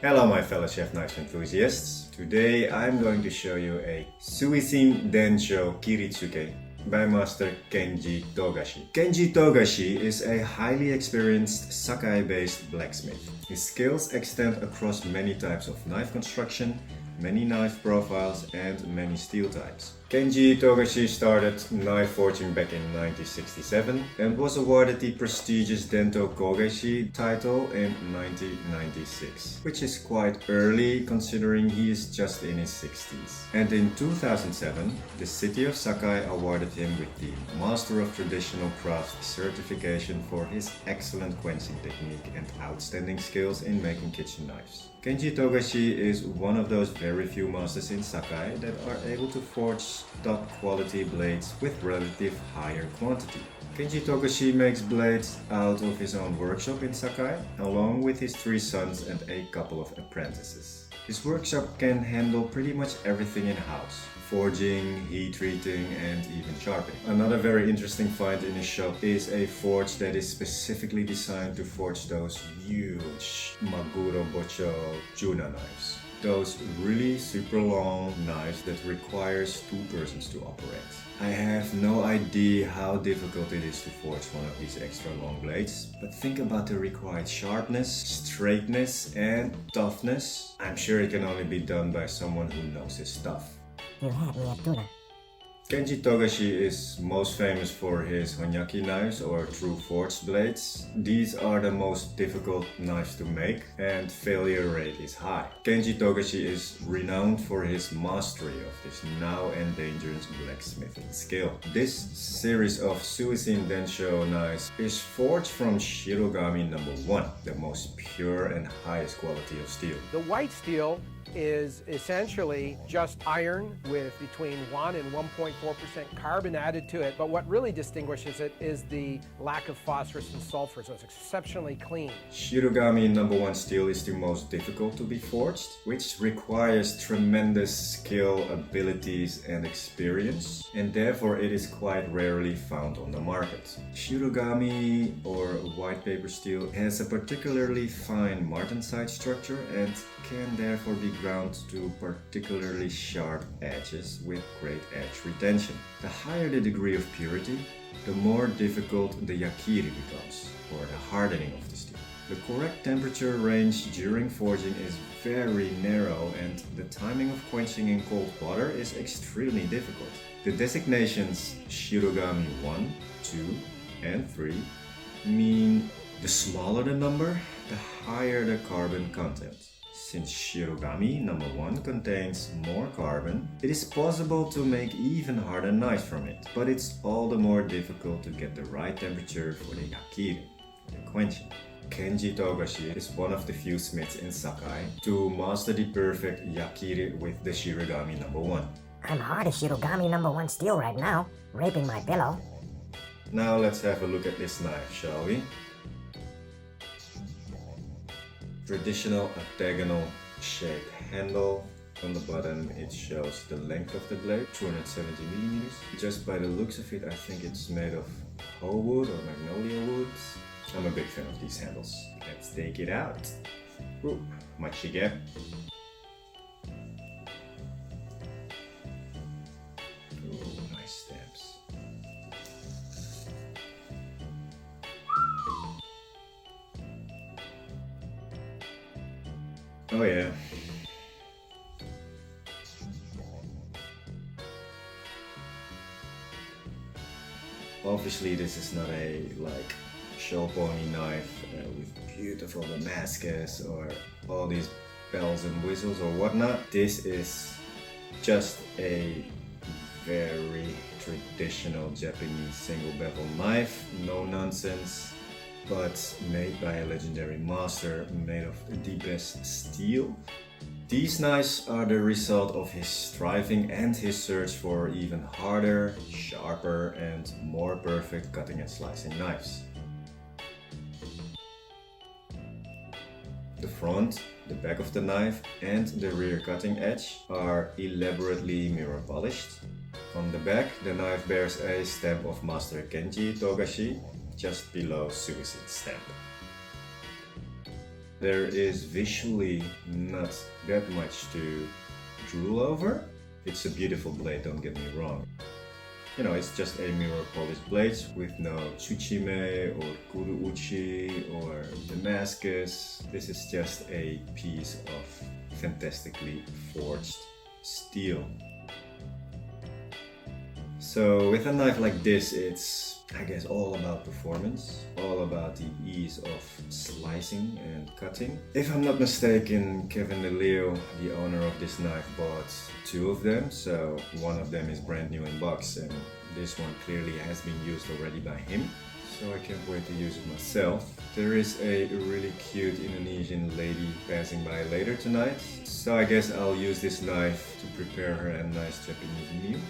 Hello my fellow chef knife enthusiasts. Today I'm going to show you a Suisin Densho Kiritsuke by Master Kenji Togashi. Kenji Togashi is a highly experienced Sakai-based blacksmith. His skills extend across many types of knife construction, many knife profiles and many steel types. Kenji Togashi started knife forging back in 1967 and was awarded the prestigious Dento Kogeshi title in 1996, which is quite early considering he is just in his 60s. And in 2007, the city of Sakai awarded him with the Master of Traditional Crafts certification for his excellent quenching technique and outstanding skills in making kitchen knives. Kenji Togashi is one of those very few masters in Sakai that are able to forge top quality blades with relative higher quantity. Kenji Togashi makes blades out of his own workshop in Sakai, along with his 3 sons and a couple of apprentices. His workshop can handle pretty much everything in-house: forging, heat treating, and even sharpening. Another very interesting find in his shop is a forge that is specifically designed to forge those huge Maguro Bocho tuna knives. Those really super long knives that requires 2 persons to operate. I have no idea how difficult it is to forge one of these extra long blades, but think about the required sharpness, straightness, and toughness. I'm sure it can only be done by someone who knows his stuff. You had me at tuna. Kenji Togashi is most famous for his Honyaki knives or true forged blades. These are the most difficult knives to make and failure rate is high. Kenji Togashi is renowned for his mastery of this now endangered blacksmithing skill. This series of Suisin Densho knives is forged from Shirogami No. 1, the most pure and highest quality of steel. The white steel is essentially just iron with between 1 and 1.4% carbon added to it, but what really distinguishes it is the lack of phosphorus and sulfur, so it's exceptionally clean. Shirogami No. 1 steel is the most difficult to be forged, which requires tremendous skill, abilities and experience, and therefore it is quite rarely found on the market. Shirogami or white paper steel has a particularly fine martensite structure and can therefore be ground to particularly sharp edges with great edge retention. The higher the degree of purity, the more difficult the yakiri becomes, or the hardening of the steel. The correct temperature range during forging is very narrow and the timing of quenching in cold water is extremely difficult. The designations Shirogami 1, 2, and 3 mean the smaller the number, the higher the carbon content. Since Shirogami No. 1 contains more carbon, it is possible to make even harder knives from it, but it's all the more difficult to get the right temperature for the yakiri, the quenching. Kenji Togashi is one of the few smiths in Sakai to master the perfect yakiri with the Shirogami No. 1. I'm hard as Shirogami No. 1 steel right now, raping my pillow. Now let's have a look at this knife, shall we? Traditional octagonal shaped handle. On the bottom it shows the length of the blade, 270 millimeters. Just by the looks of it, I think it's made of whole wood or magnolia wood. I'm a big fan of these handles. Let's take it out. Ooh, much gap. Ooh, nice stamps. Oh yeah. Obviously this is not a show pony knife with beautiful Damascus or all these bells and whistles or whatnot. This is just a very traditional Japanese single bevel knife, no nonsense, but made by a legendary master, made of the best steel. These knives are the result of his striving and his search for even harder, sharper and more perfect cutting and slicing knives. The front, the back of the knife and the rear cutting edge are elaborately mirror polished. On the back, the knife bears a stamp of Master Kenji Togashi just below Suisin's stamp. There is visually not that much to drool over. It's a beautiful blade, don't get me wrong. You know, it's just a mirror polished blade with no tsuchime or kuruuchi or Damascus. This is just a piece of fantastically forged steel. So with a knife like this, it's, I guess, all about performance, all about the ease of slicing and cutting. If I'm not mistaken, Kevin de Leeuw, the owner of this knife, bought 2 of them. So one of them is brand new in box and this one clearly has been used already by him. So I can't wait to use it myself. There is a really cute Indonesian lady passing by later tonight. So I guess I'll use this knife to prepare her a nice Japanese meal.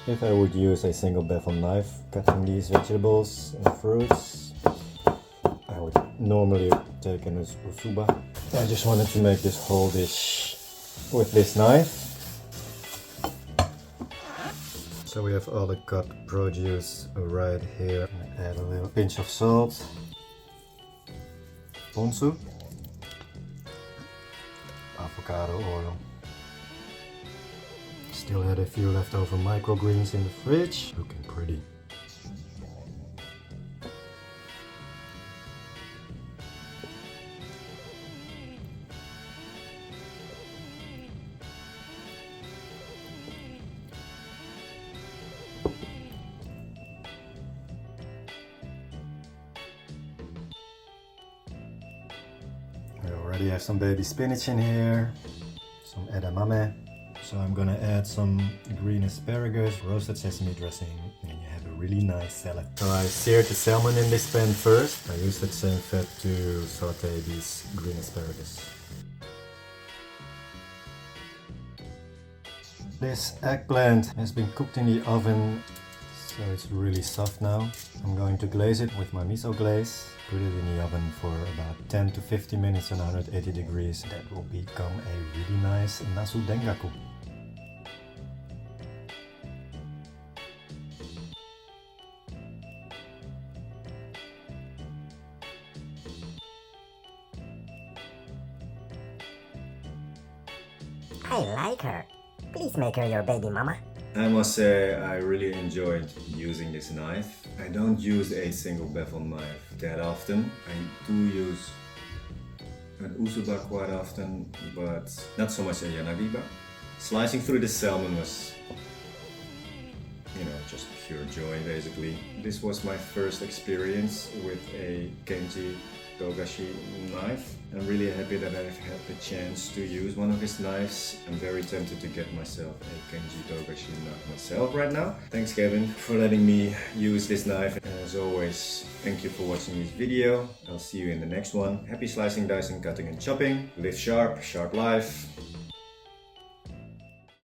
If I would use a single bevel knife cutting these vegetables and fruits, I would normally take an usuba. I just wanted to make this whole dish with this knife. So we have all the cut produce right here. Add a little pinch of salt, ponzu, avocado oil. Still had a few leftover microgreens in the fridge, looking pretty. I already have some baby spinach in here, some edamame. So I'm gonna add some green asparagus, roasted sesame dressing, and you have a really nice salad. So I seared the salmon in this pan first. I used that same fat to saute these green asparagus. This eggplant has been cooked in the oven, so it's really soft now. I'm going to glaze it with my miso glaze. Put it in the oven for about 10 to 50 minutes on 180 degrees. That will become a really nice nasu dengaku. I like her. Please make her your baby mama. I must say I really enjoyed using this knife. I don't use a single bevel knife that often. I do use an usuba quite often, but not so much a Yanagiba. Slicing through the salmon was, you know, just pure joy basically. This was my first experience with a Kenji Togashi knife. I'm really happy that I've had the chance to use one of his knives. I'm very tempted to get myself a Kenji Togashi knife myself right now. Thanks Kevin for letting me use this knife. And as always, thank you for watching this video. I'll see you in the next one. Happy slicing, dicing, cutting and chopping. Live sharp, sharp life.